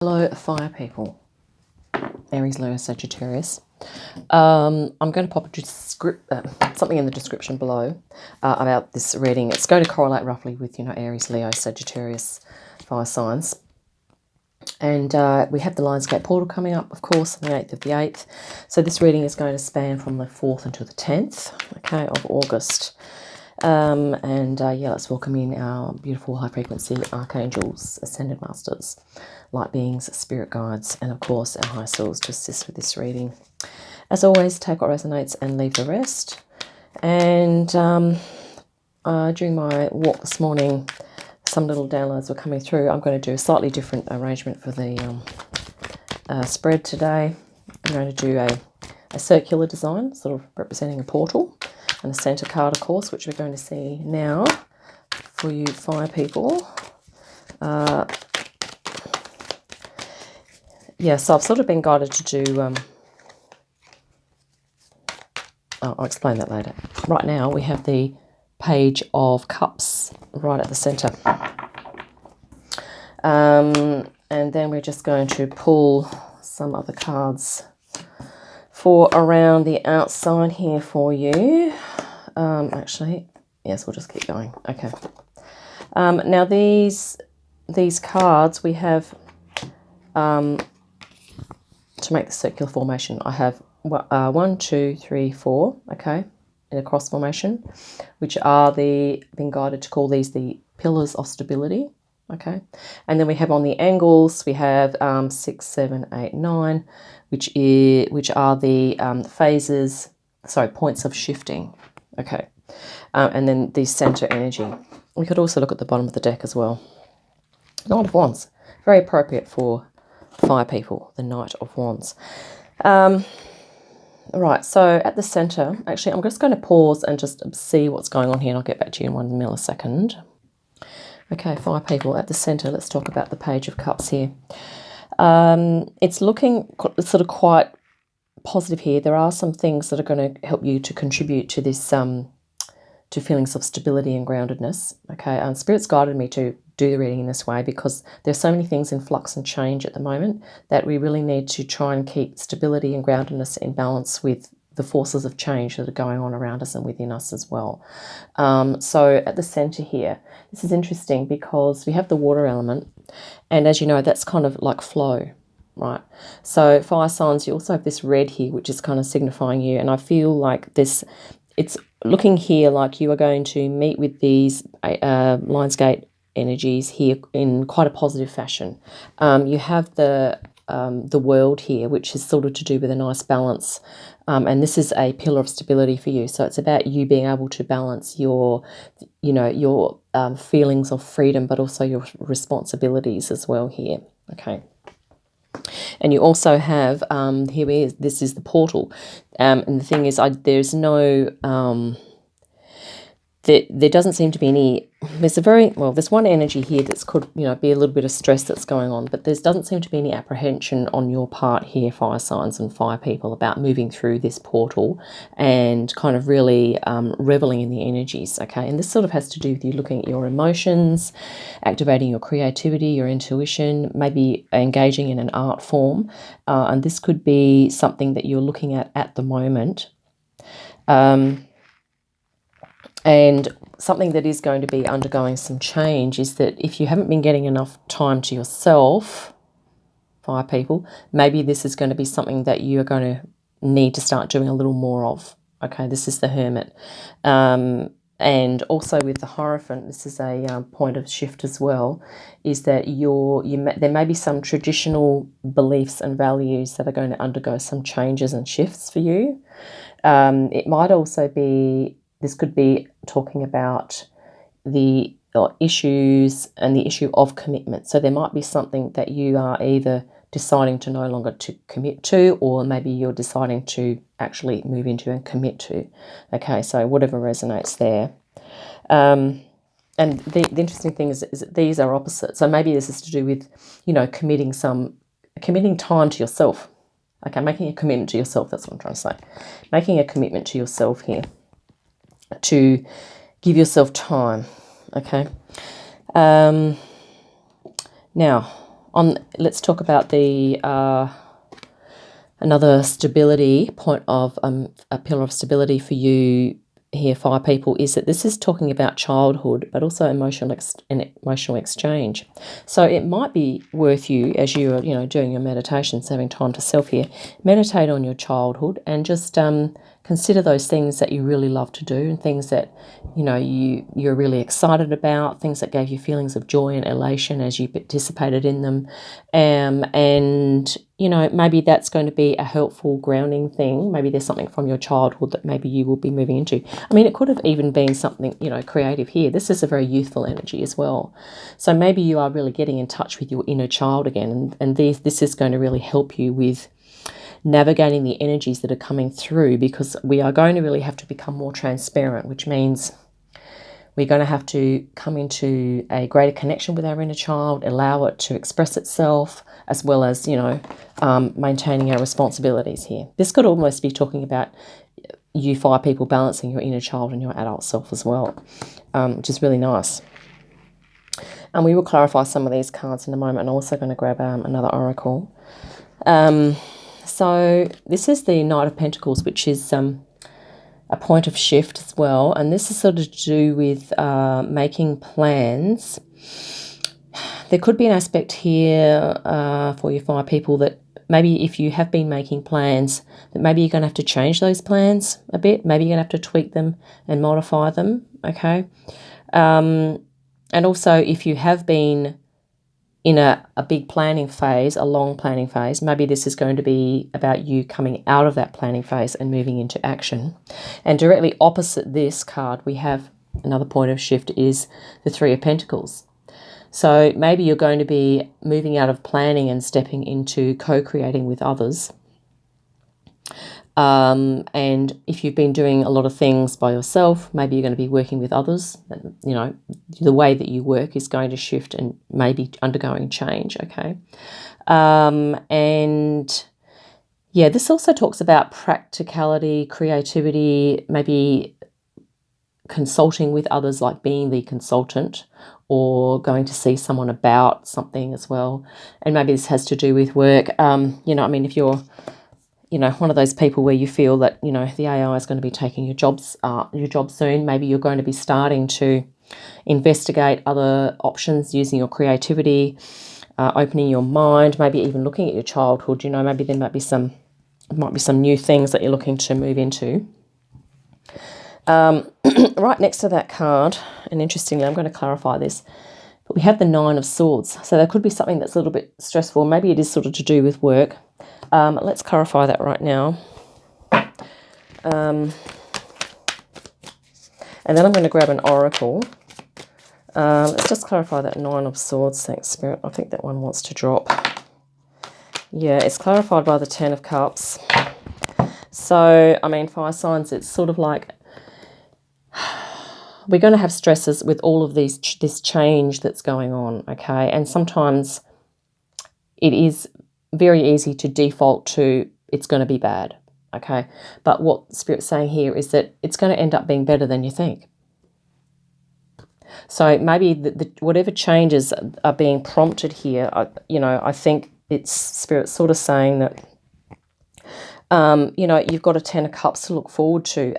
Hello, fire people. Aries, Leo, Sagittarius. I'm going to pop something in the description below about this reading. It's going to correlate roughly with, Aries, Leo, Sagittarius fire signs. And we have the Lionsgate portal coming up, of course, on the 8th of the 8th. So this reading is going to span from the 4th until the 10th, of August. Let's welcome in our beautiful high-frequency archangels, ascended masters, light beings, spirit guides, and of course our high souls to assist with this reading. As always, take what resonates and leave the rest. And during my walk this morning, some little downloads were coming through. I'm going to do a slightly different arrangement for the spread today. I'm going to do a circular design, sort of representing a portal, and the center card, of course, which we're going to see now for you fire people. So I've sort of been guided to do... I'll explain that later. Right now, we have the Page of Cups right at the center. And then we're just going to pull some other cards for around the outside here for you. Actually, yes, we'll just keep going. Okay. Now these cards we have to make the circular formation. I have 1, 2, 3, 4. Okay, in a cross formation, which are been guided to call these the pillars of stability. Okay, and then we have on the angles we have 6, 7, 8, 9, which are the phases. Sorry, points of shifting. Okay, and then the center energy. We could also look at the bottom of the deck as well. Knight of Wands, very appropriate for fire people. The Knight of Wands. Right, so at the center, actually, I'm just going to pause and just see what's going on here, and I'll get back to you in 1 millisecond. Okay, fire people, at the center, let's talk about the Page of Cups here. It's looking sort of quite positive here. There are some things that are going to help you to contribute to this, to feelings of stability and groundedness. Okay, Spirit's guided me to do the reading in this way because there's so many things in flux and change at the moment that we really need to try and keep stability and groundedness in balance with the forces of change that are going on around us and within us as well. So at the center here, this is interesting because we have the water element, and as you know, that's kind of like flow, right? So fire signs, you also have this red here, which is kind of signifying you, and I feel like this, it's looking here like you are going to meet with these Lionsgate energies here in quite a positive fashion. You have the world here, which is sort of to do with a nice balance, and this is a pillar of stability for you. So it's about you being able to balance your feelings of freedom, but also your responsibilities as well here. Okay. And you also have this is the portal, and the thing is, there's no there doesn't seem to be any. There's one energy here that's could be a little bit of stress that's going on, but there doesn't seem to be any apprehension on your part here, fire signs and fire people, about moving through this portal and kind of really reveling in the energies. Okay, and this sort of has to do with you looking at your emotions, activating your creativity, your intuition, maybe engaging in an art form, and this could be something that you're looking at the moment. And something that is going to be undergoing some change is that if you haven't been getting enough time to yourself, fire people, maybe this is going to be something that you are going to need to start doing a little more of. Okay, this is the Hermit. And also with the Hierophant, this is a point of shift as well, is that there may be some traditional beliefs and values that are going to undergo some changes and shifts for you. It might also be... This could be talking about the issues and the issue of commitment. So there might be something that you are either deciding to no longer to commit to, or maybe you're deciding to actually move into and commit to. Okay, so whatever resonates there. And the interesting thing is that these are opposite. So maybe this is to do with, committing time to yourself. Okay, making a commitment to yourself. That's what I'm trying to say. Making a commitment to yourself here, to give yourself time. Okay. Now, let's talk about the another stability point of a pillar of stability for you here, fire people, is that this is talking about childhood, but also emotional exchange. So it might be worth you, as you are, doing your meditations, having time to self here, meditate on your childhood and just consider those things that you really love to do and things that you're really excited about, things that gave you feelings of joy and elation as you participated in them, and maybe that's going to be a helpful grounding thing. Maybe there's something from your childhood that maybe you will be moving into. I mean, it could have even been something creative here. This is a very youthful energy as well, so maybe you are really getting in touch with your inner child again, and this is going to really help you with navigating the energies that are coming through, because we are going to really have to become more transparent, which means we're going to have to come into a greater connection with our inner child, allow it to express itself, as well as, maintaining our responsibilities here. This could almost be talking about you fire people balancing your inner child and your adult self as well, which is really nice. And we will clarify some of these cards in a moment. I'm also going to grab another oracle. So this is the Knight of Pentacles, which is a point of shift as well. And this is sort of to do with making plans. There could be an aspect here for you fire people that maybe if you have been making plans, that maybe you're going to have to change those plans a bit. Maybe you're going to have to tweak them and modify them, okay? And also if you have been in a big planning phase, a long planning phase, maybe this is going to be about you coming out of that planning phase and moving into action. And directly opposite this card, we have another point of shift is the Three of Pentacles. So maybe you're going to be moving out of planning and stepping into co-creating with others. And if you've been doing a lot of things by yourself, maybe you're going to be working with others. The way that you work is going to shift and maybe undergoing change, okay? And yeah, this also talks about practicality, creativity, maybe consulting with others, like being the consultant, or going to see someone about something as well. And maybe this has to do with work. If you're one of those people where you feel that, the AI is going to be taking your job soon, maybe you're going to be starting to investigate other options using your creativity, opening your mind, maybe even looking at your childhood. Maybe there might be some new things that you're looking to move into. Right next to that card, and interestingly, I'm going to clarify this, but we have the Nine of Swords. So there could be something that's a little bit stressful. Maybe it is sort of to do with work. Let's clarify that right now. And then I'm going to grab an oracle. Let's just clarify that Nine of Swords. Thanks, Spirit. I think that one wants to drop. Yeah, it's clarified by the Ten of Cups. So, fire signs, it's sort of like we're going to have stresses with all of this change that's going on, okay? And sometimes it is very easy to default to it's going to be bad, okay? But what Spirit's saying here is that it's going to end up being better than you think. So maybe whatever changes are being prompted here, I think it's Spirit sort of saying that, you've got a Ten of Cups to look forward to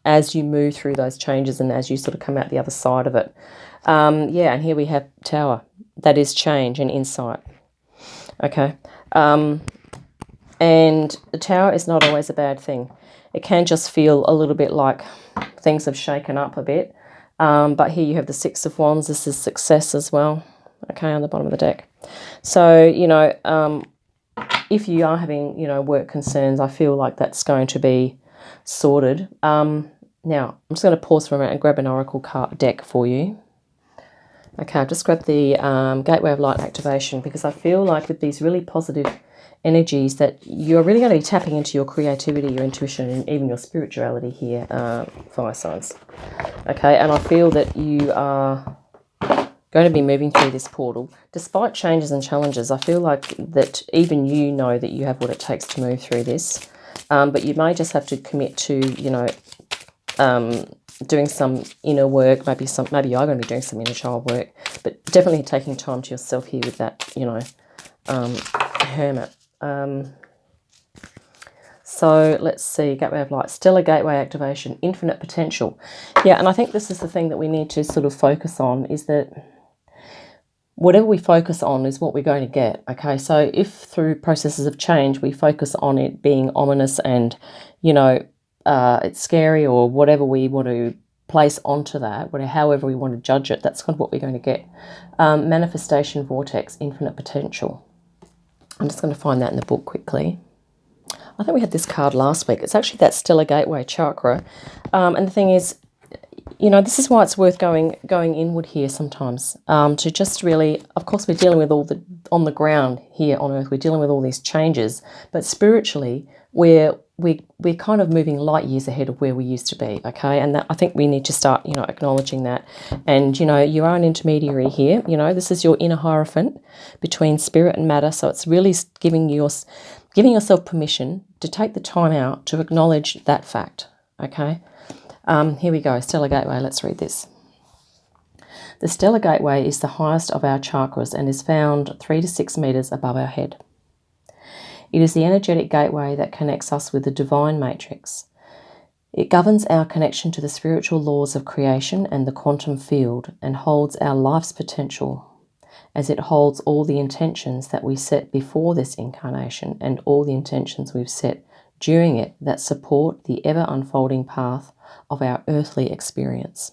as you move through those changes and as you sort of come out the other side of it. And here we have Tower. That is change and insight. Okay. And the Tower is not always a bad thing. It can just feel a little bit like things have shaken up a bit. But here you have the Six of Wands. This is success as well, okay, on the bottom of the deck. So, if you are having, work concerns, I feel like that's going to be sorted. Now, I'm just going to pause for a minute and grab an oracle card deck for you. Okay, I've just grabbed the Gateway of Light activation, because I feel like with these really positive energies that you're really going to be tapping into your creativity, your intuition, and even your spirituality here, fire signs. Okay, and I feel that you are going to be moving through this portal. Despite changes and challenges, I feel like that even you know that you have what it takes to move through this. But you may just have to commit to, doing some inner work. Maybe you're going to be doing some inner child work, but definitely taking time to yourself here with that, Hermit. So let's see, gateway of light, stellar gateway activation, infinite potential. Yeah, and I think this is the thing that we need to sort of focus on, is that whatever we focus on is what we're going to get. Okay, so if through processes of change we focus on it being ominous and, you know, it's scary, or whatever we want to place onto that, whatever, however we want to judge it, that's kind of what we're going to get. Manifestation vortex, infinite potential. I'm just going to find that in the book quickly. I think we had this card last week. It's actually that stellar gateway chakra. And the thing is, you know, this is why it's worth going inward here sometimes, to just really, of course, we're dealing with all the, on the ground here on earth, we're dealing with all these changes, but spiritually, we're kind of moving light years ahead of where we used to be, okay? And that, I think we need to start, you know, acknowledging that. And, you know, you are an intermediary here. You know, this is your inner Hierophant between spirit and matter. So it's really giving yourself permission to take the time out to acknowledge that fact, okay? Here we go, stellar gateway. Let's read this. The stellar gateway is the highest of our chakras and is found 3 to 6 meters above our head. It is the energetic gateway that connects us with the divine matrix. It governs our connection to the spiritual laws of creation and the quantum field, and holds our life's potential, as it holds all the intentions that we set before this incarnation and all the intentions we've set during it that support the ever unfolding path of our earthly experience.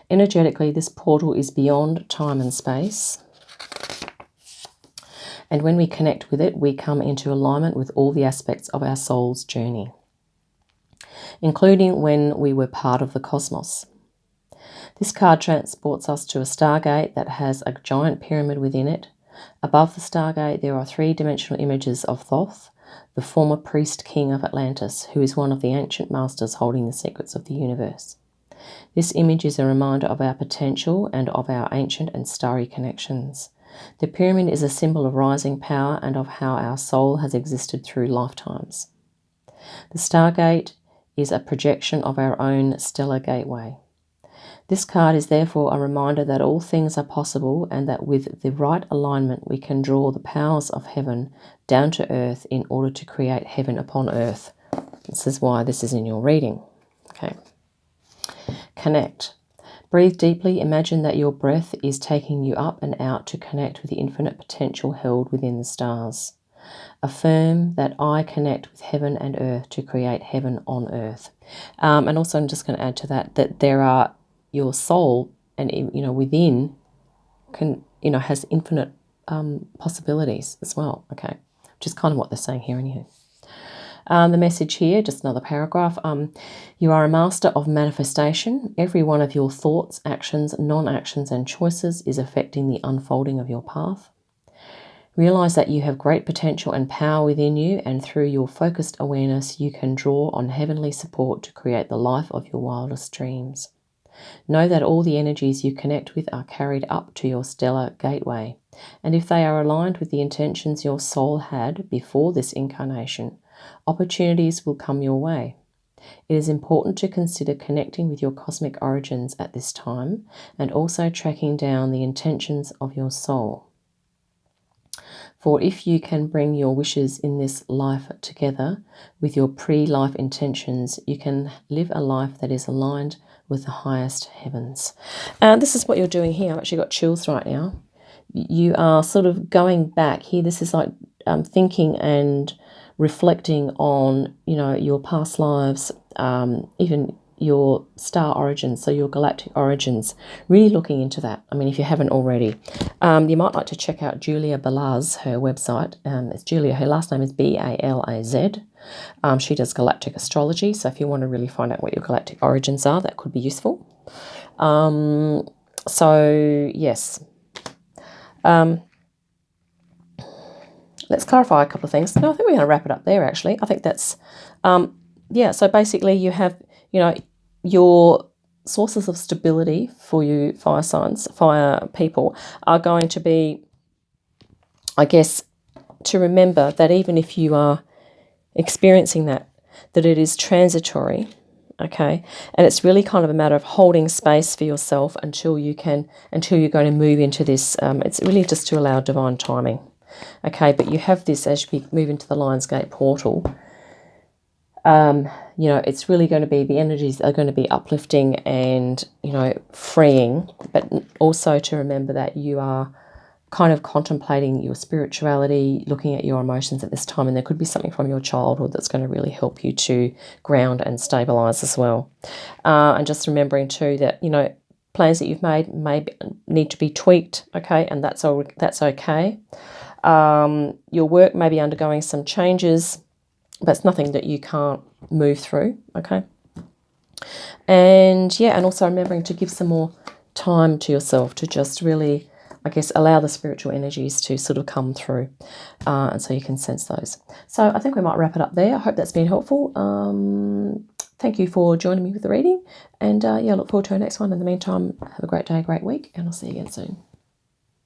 Energetically, this portal is beyond time and space, and when we connect with it, we come into alignment with all the aspects of our soul's journey, including when we were part of the cosmos. This card transports us to a stargate that has a giant pyramid within it. Above the stargate, there are 3-dimensional images of Thoth, the former priest king of Atlantis, who is one of the ancient masters holding the secrets of the universe. This image is a reminder of our potential and of our ancient and starry connections. The pyramid is a symbol of rising power and of how our soul has existed through lifetimes. The stargate is a projection of our own stellar gateway. This card is therefore a reminder that all things are possible, and that with the right alignment we can draw the powers of heaven down to earth in order to create heaven upon earth. This is why this is in your reading. Okay. Connect. Breathe deeply. Imagine that your breath is taking you up and out to connect with the infinite potential held within the stars. Affirm that I connect with heaven and earth to create heaven on earth. And also, I'm just going to add to that there are, your soul and, you know, within can, you know, has infinite possibilities as well, okay, which is kind of what they're saying here anyhow. The message here, just another paragraph. You are a master of manifestation. Every one of your thoughts, actions, non-actions and choices is affecting the unfolding of your path. Realize that you have great potential and power within you, and through your focused awareness you can draw on heavenly support to create the life of your wildest dreams. Know that all the energies you connect with are carried up to your stellar gateway, and if they are aligned with the intentions your soul had before this incarnation, opportunities will come your way. It is important to consider connecting with your cosmic origins at this time, and also tracking down the intentions of your soul. For if you can bring your wishes in this life together with your pre-life intentions, you can live a life that is aligned with the highest heavens. And this is what you're doing here. I've actually got chills right now. You are sort of going back here. This is like thinking and reflecting on, you know, your past lives, even your star origins, so your galactic origins, really looking into that. I mean, if you haven't already, you might like to check out Julia Balaz, her website. It's Julia, her last name is B-A-L-A-Z. She does galactic astrology, so if you want to really find out what your galactic origins are, that could be useful. So, yes. Let's clarify a couple of things. No, I think we're going to wrap it up there, actually. I think that's, yeah, so basically you have, you know, your sources of stability for you fire signs, fire people, are going to be, I guess, to remember that even if you are experiencing that it is transitory, okay, and it's really kind of a matter of holding space for yourself until you're going to move into this. It's really just to allow divine timing. Okay, but you have this as you move into the Lionsgate portal. You know, it's really going to be, the energies are going to be uplifting and, you know, freeing, but also to remember that you are kind of contemplating your spirituality, looking at your emotions at this time, and there could be something from your childhood that's going to really help you to ground and stabilize as well. And just remembering too that, you know, plans that you've made may need to be tweaked, okay, and that's okay. Your work may be undergoing some changes, but it's nothing that you can't move through, okay? And yeah, and also remembering to give some more time to yourself to just really, I guess, allow the spiritual energies to sort of come through, and so you can sense those. So I think we might wrap it up there. I hope that's been helpful. Thank you for joining me with the reading, and yeah, look forward to our next one. In the meantime, have a great day, great week, and I'll see you again soon.